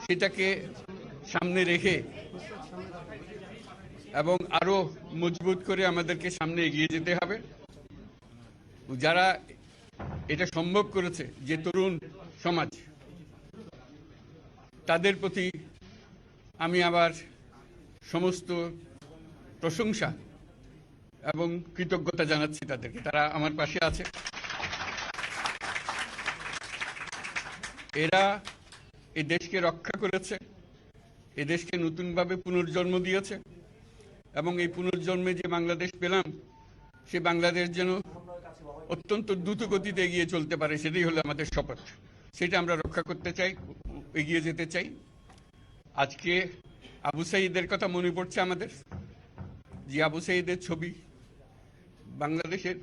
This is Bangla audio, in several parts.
সেটাকে সামনে রেখে এবং আরো মজবুত করে আমাদেরকে সামনে এগিয়ে যেতে হবে। যারা এটা সম্ভব করেছে, যে তরুণ সমাজ, তাদের প্রতি আমি আবার সমস্ত প্রশংসা এবং কৃতজ্ঞতা জানাচ্ছি তাদেরকে। তারা আমার পাশে আছে। এরা এই দেশকে রক্ষা করেছে, এই দেশকে নতুনভাবে পুনর্জন্ম দিয়েছে, এবং এই পুনর্জন্মে যে বাংলাদেশ পেলাম, সে বাংলাদেশ যেন অত্যন্ত দ্রুত গতিতে এগিয়ে চলতে পারে, সেটাই হলো আমাদের শপথ। সেটা আমরা রক্ষা করতে চাই, এগিয়ে যেতে চাই। আজকে আবু সাঈদের কথা মনে পড়ছে আমাদের, যে আবু সাঈদের ছবি বাংলাদেশের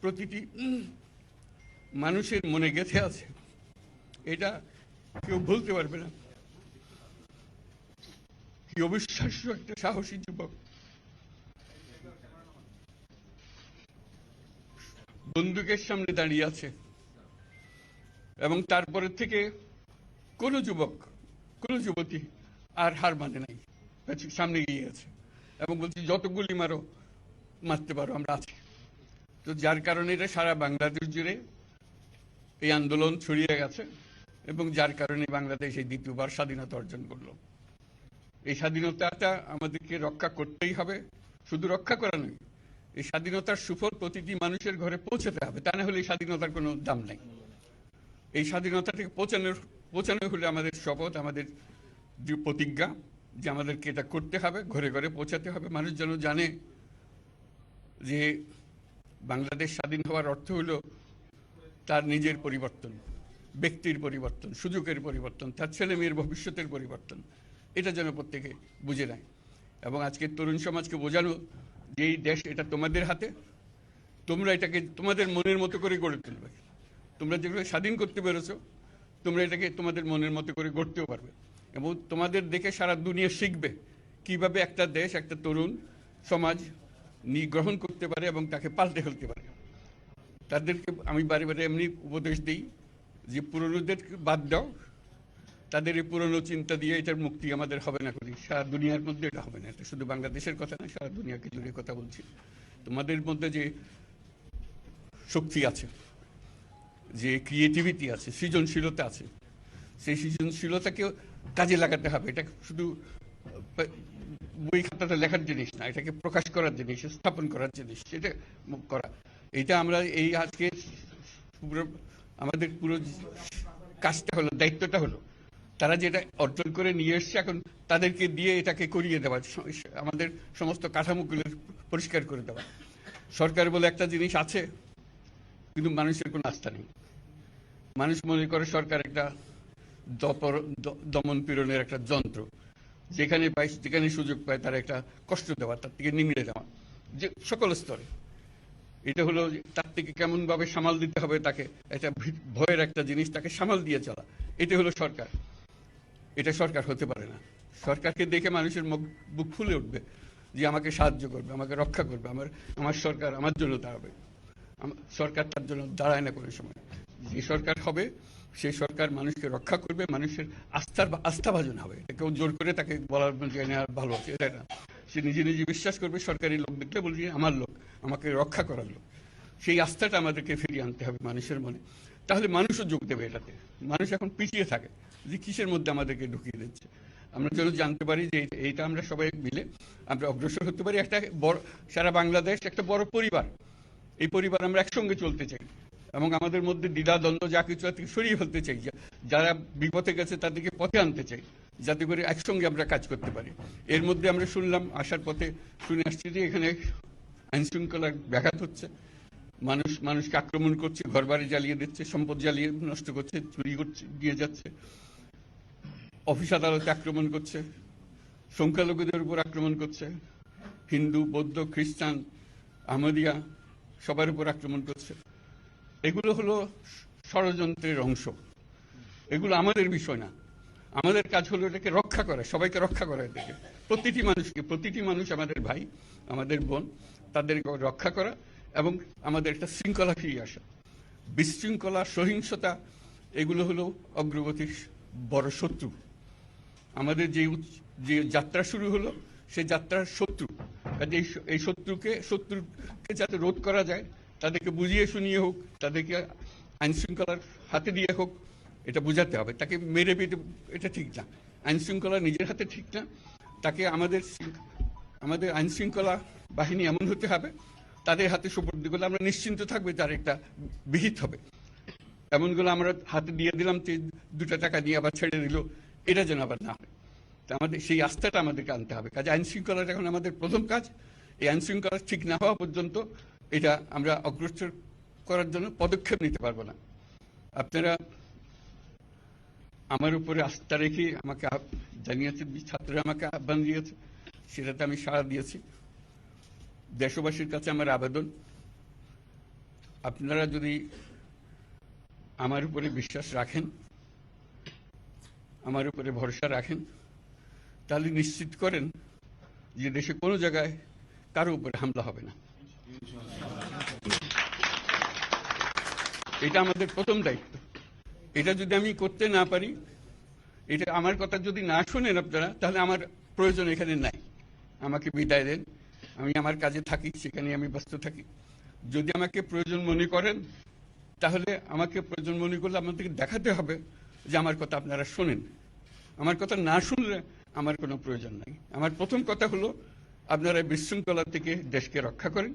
প্রতিটি মানুষের মনে গেঁথে আছে, এটা কেউ ভুলতে পারবে না। কি অবিশ্বাস্য একটা সাহসী যুবক, বন্দুকের সামনে দাঁড়িয়ে আছে, এবং তারপরে থেকে কোন যুবক, কোন যুবতী আর হার মানে নাই, সামনে গিয়ে আছে এবং বলছি যত গুলি মারো, মারতে পারো, আমরা আছি। তো যার কারণে এটা সারা বাংলাদেশ জুড়ে এই আন্দোলন ছড়িয়ে গেছে, এবং যার কারণে বাংলাদেশ এই দ্বিতীয়বার স্বাধীনতা অর্জন করলো। এই স্বাধীনতাটা আমাদেরকে রক্ষা করতেই হবে। শুধু রক্ষা করা নয়, এই স্বাধীনতার সুফল প্রতিটি মানুষের ঘরে পৌঁছাতে হবে, তা না হলে এই স্বাধীনতার কোনো দাম নাই। এই স্বাধীনতাটাকে পৌঁছানো হলে আমাদের শপথ, আমাদের যে প্রতিজ্ঞা, যে আমাদেরকে এটা করতে হবে, ঘরে ঘরে পৌঁছাতে হবে। মানুষ যেন জানে যে বাংলাদেশ স্বাধীন হওয়ার অর্থ হলো তার নিজের পরিবর্তন, ব্যক্তির পরিবর্তন, সুযোগের পরিবর্তন, তার ছেলে মেয়ের ভবিষ্যতের পরিবর্তন। এটা যেন প্রত্যেকে বুঝে নেয়, এবং আজকে তরুণ সমাজকে বোঝানো যে এই দেশ এটা তোমাদের হাতে, তোমরা এটাকে তোমাদের মনের মতো করে গড়ে তুলবে। তোমরা যেভাবে স্বাধীন করতে পেরেছো, তোমরা এটাকে তোমাদের মনের মতো করে গড়তেও পারবে, এবং তোমাদের দেখে সারা দুনিয়া শিখবে কিভাবে একটা দেশ, একটা তরুণ সমাজ গ্রহণ করতে পারে এবং তাকে পাল্টে ফেলতে পারে। তাদেরকে আমি বারে বারে এমনি উপদেশ দিই যে পুরনোদের বাদ দাও, তাদের এই পুরনো চিন্তা দিয়ে এটার মুক্তি আমাদের হবে না করি, সারা দুনিয়ার মধ্যে এটা হবে না। এটা শুধু বাংলাদেশের কথা না, সারা দুনিয়াকে জুড়ে কথা বলছি। তোমাদের মধ্যে যে শক্তি আছে, যে ক্রিয়েটিভিটি আছে, সৃজনশীলতা আছে, সেই সৃজনশীলতাকেও কাজে লাগাতে হবে। এটা শুধু বই খাতাতে লেখার জিনিস না, এটাকে প্রকাশ করার জিনিস, স্থাপন করার জিনিস, এটা করা। এটা আমরা এই আজকে আমাদের পুরো কাজটা হলো, দায়িত্বটা হলো, তারা যেটা অর্জন করে নিয়ে এসছে, এখন তাদেরকে দিয়ে এটাকে করিয়ে দেওয়া, আমাদের সমস্ত কাঠামোগুলো পরিষ্কার করে দেওয়া। সরকার বলে একটা জিনিস আছে, কিন্তু মানুষের কোনো আস্থা নেই। মানুষ মনে করে সরকার একটা দমন পীড়নের একটা যন্ত্র, যেখানে পায়, যেখানে সুযোগ পায় তার একটা কষ্ট দেওয়া, তার থেকে নিংড়ে দেওয়া, যে সকল স্তরে। এটা হলো তার থেকে কেমন ভাবে সামাল দিতে হবে তাকে, এটা ভয়ের একটা জিনিস, তাকে সামাল দিয়ে চলা, এটা হলো সরকার। এটা সরকার হতে পারে না। সরকারকে দেখে মানুষের বুক ফুলে উঠবে, যে আমাকে সাহায্য করবে, আমাকে রক্ষা করবে, আমার সরকার আমার জন্য দাঁড়াবে। সরকার তার জন্য দাঁড়ায় না কোনো সময়। যে সরকার হবে, সেই সরকার মানুষকে রক্ষা করবে, মানুষের আস্থাভাজন হবে। কেউ জোর করে তাকে বলার ভালো আছে, এটা না। সে নিজে নিজে বিশ্বাস করবে, সরকারি লোক দেখলে বলছে আমার লোক, আমাকে রক্ষা করার লোক। সেই আস্থাটা আমাদেরকে ফিরিয়ে আনতে হবে মানুষের মনে, তাহলে মানুষও যোগ দেবে এটাতে। মানুষ এখন পিছিয়ে থাকে যে কিসের মধ্যে আমাদেরকে ঢুকিয়ে দিচ্ছে। আমরা যেন জানতে পারি যে এইটা আমরা সবাই মিলে আমরা অগ্রসর হতে পারি। একটা বড়, সারা বাংলাদেশ একটা বড় পরিবার, এই পরিবার আমরা একসঙ্গে চলতে চাই, এবং আমাদের মধ্যে দ্বিধাদ্বন্দ্ব যা কিছু থেকে সরিয়ে ফেলতে চাই। যারা বিপথে গেছে তাদেরকে পথে আনতে চাই, যাতে করে একসঙ্গে আমরা কাজ করতে পারি। এর মধ্যে আমরা শুনলাম, আসার পথে শুনে আসছি যে এখানে আইন শৃঙ্খলার ব্যাঘাত হচ্ছে, মানুষকে আক্রমণ করছে, ঘরবাড়ি জ্বালিয়ে দিচ্ছে, সম্পদ জ্বালিয়ে নষ্ট করছে, চুরি করছে, দিয়ে যাচ্ছে, অফিস আদালতে আক্রমণ করছে, সংখ্যালঘুদের উপর আক্রমণ করছে, হিন্দু, বৌদ্ধ, খ্রিস্টান, আহমদিয়া সবার উপর আক্রমণ করছে। এগুলো হলো ষড়যন্ত্রের অংশ, এগুলো আমাদের বিষয় না। আমাদের কাজ হলো এটাকে রক্ষা করা, সবাইকে রক্ষা করা, এটাকে প্রতিটি মানুষকে, প্রতিটি মানুষ আমাদের ভাই, আমাদের বোন, তাদেরকে রক্ষা করা, এবং আমাদের একটা শৃঙ্খলা ফিরিয়ে আসা। বিশৃঙ্খলা, সহিংসতা, এগুলো হলো অগ্রগতির বড় শত্রু। আমাদের যে যাত্রা শুরু হলো সেই যাত্রার শত্রু। কাজে এই শত্রুকে যাতে রোধ করা যায়, তাদেরকে বুঝিয়ে শুনিয়ে হোক, তাদেরকে আইন শৃঙ্খলার হাতে দিয়ে হোক, এটা বোঝাতে হবে। তাকে মেরে পেটে এটা ঠিক না, আইন শৃঙ্খলা নিজের হাতে ঠিক না। তাকে আমাদের আইন শৃঙ্খলা বাহিনী এমন হতে হবে, তাদের হাতে সুপর্দ করলে আমরা নিশ্চিন্ত থাকবে তার একটা বিহিত হবে। এমনগুলো আমরা হাতে দিয়ে দিলাম, 2 টাকা দিয়ে আবার ছেড়ে দিল, এটা যেন আবার না হয়। তা আমাদের সেই আস্থাটা আমাদেরকে আনতে হবে। কাজে আইন শৃঙ্খলাটা এখন আমাদের প্রথম কাজ। এই আইন শৃঙ্খলা ঠিক না হওয়া পর্যন্ত এটা আমরা অগ্রসর করার জন্য পদক্ষেপ নিতে পারবো না। আপনারা আমার উপরে আস্থা রেখে আমাকে জানিয়েছেন, ছাত্ররা আমাকে আহ্বান দিয়েছে, সেটাতে আমি সাড়া দিয়েছি। দেশবাসীর কাছে আমার আবেদন, আপনারা যদি আমার উপরে বিশ্বাস রাখেন, আমার উপরে ভরসা রাখেন, তাহলে নিশ্চিত করেন যে দেশে কোনো জায়গায় কারো উপরে হামলা হবে না। এটা আমাদের প্রথম দায়িত্ব। এটা যদি আমি করতে না পারি, এটা আমার কথা যদি না শোনেন আপনারা, তাহলে আমার প্রয়োজন এখানে নাই। আমাকে বিদায় দেন, আমি আমার কাজে থাকি, সেখানে আমি ব্যস্ত থাকি। যদি আমাকে প্রয়োজন মনে করেন, তাহলে আমাকে প্রয়োজন মনে করলে আমাদেরকে দেখাতে হবে যে আমার কথা আপনারা শোনেন। আমার কথা না শুনলে আমার কোনো প্রয়োজন নাই। আমার প্রথম কথা হলো, আপনারা বিশৃঙ্খলা থেকে দেশকে রক্ষা করেন,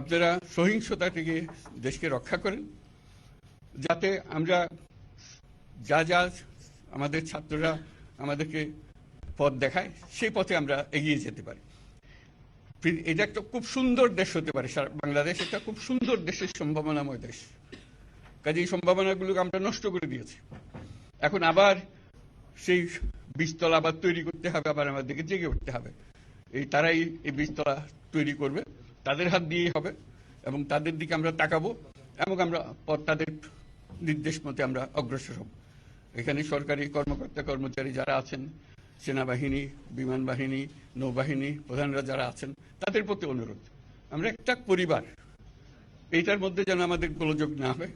আপনারা সহিংসতা থেকে দেশকে রক্ষা করেন, যাতে আমরা যা আমাদের ছাত্ররা আমাদেরকে পথ দেখায়, সেই পথে আমরা এগিয়ে যেতে পারি। এটা একটা খুব সুন্দর দেশ হতে পারে, বাংলাদেশ একটা খুব সুন্দর দেশের সম্ভাবনাময় দেশ। কাজে এই সম্ভাবনাগুলোকে আমরা নষ্ট করে দিয়েছি। এখন আবার সেই বীজতলা আবার তৈরি করতে হবে, আবার আমাদেরকে জেগে উঠতে হবে। তারাই এই বীজতলা তৈরি করবে, তাদের হাত দিয়েই হবে, এবং তাদের দিকে আমরা তাকাবো, এবং আমরা তাদের নির্দেশ মতে আমরা অগ্রসর হব। এখানে সরকারি কর্মকর্তা কর্মচারী যারা আছেন, সেনাবাহিনী, বিমান বাহিনী, নৌবাহিনী প্রধানরা যারা আছেন, তাদের প্রতি অনুরোধ, আমরা একটা পরিবার, এইটার মধ্যে যেন আমাদের গোলযোগ না হয়,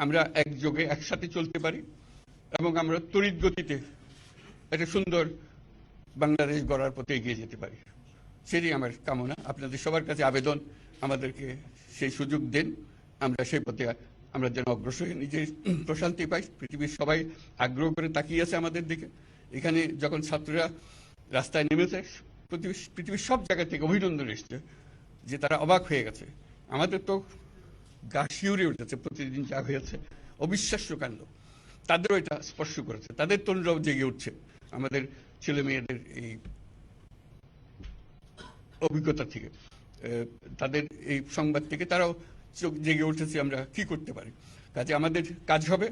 আমরা একযোগে একসাথে চলতে পারি, এবং আমরা তড়িৎ গতিতে একটা সুন্দর বাংলাদেশ গড়ার পথে এগিয়ে যেতে পারি। সেটাই আমার কামনা। আপনাদের সবার কাছে আবেদন, আমাদেরকে সেই সুযোগ দেন, আমরা সেই পথে আমরা যেন অগ্রসর হয়ে নিজে প্রশান্তি পাই। পৃথিবীর সবাই আগ্রহ করে তাকিয়ে আছে আমাদের দিকে। এখানে যখন ছাত্ররা রাস্তায় নেমেছে, পৃথিবীর সব জায়গা থেকে অভিনন্দন এসছে, যে তারা অবাক হয়ে গেছে। আমাদের তো গা শিউরে উঠেছে, প্রতিদিন যা হয়েছে অবিশ্বাস্য কাণ্ড। তাদেরও এটা স্পর্শ করেছে, তাদের তরুণরাও জেগে উঠছে আমাদের ছেলে মেয়েদের এই অভিজ্ঞতা থেকে, তাদের এই সংবাদ থেকে তারাও চোখ জেগে উঠেছে আমরা কি করতে পারি। কাজে আমাদের কাজ হবে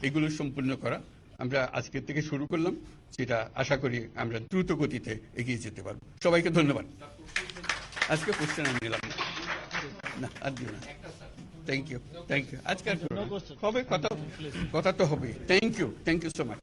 এগুলো সম্পূর্ণ করা। আমরা আজকের থেকে শুরু করলাম, যেটা আশা করি আমরা দ্রুত গতিতে এগিয়ে যেতে পারবো। সবাইকে ধন্যবাদ। আজকে কোশ্চেন আমি নিলাম না, আর দিও না। থ্যাংক ইউ আজকে হবে, কথা তো হবে। Thank you so much.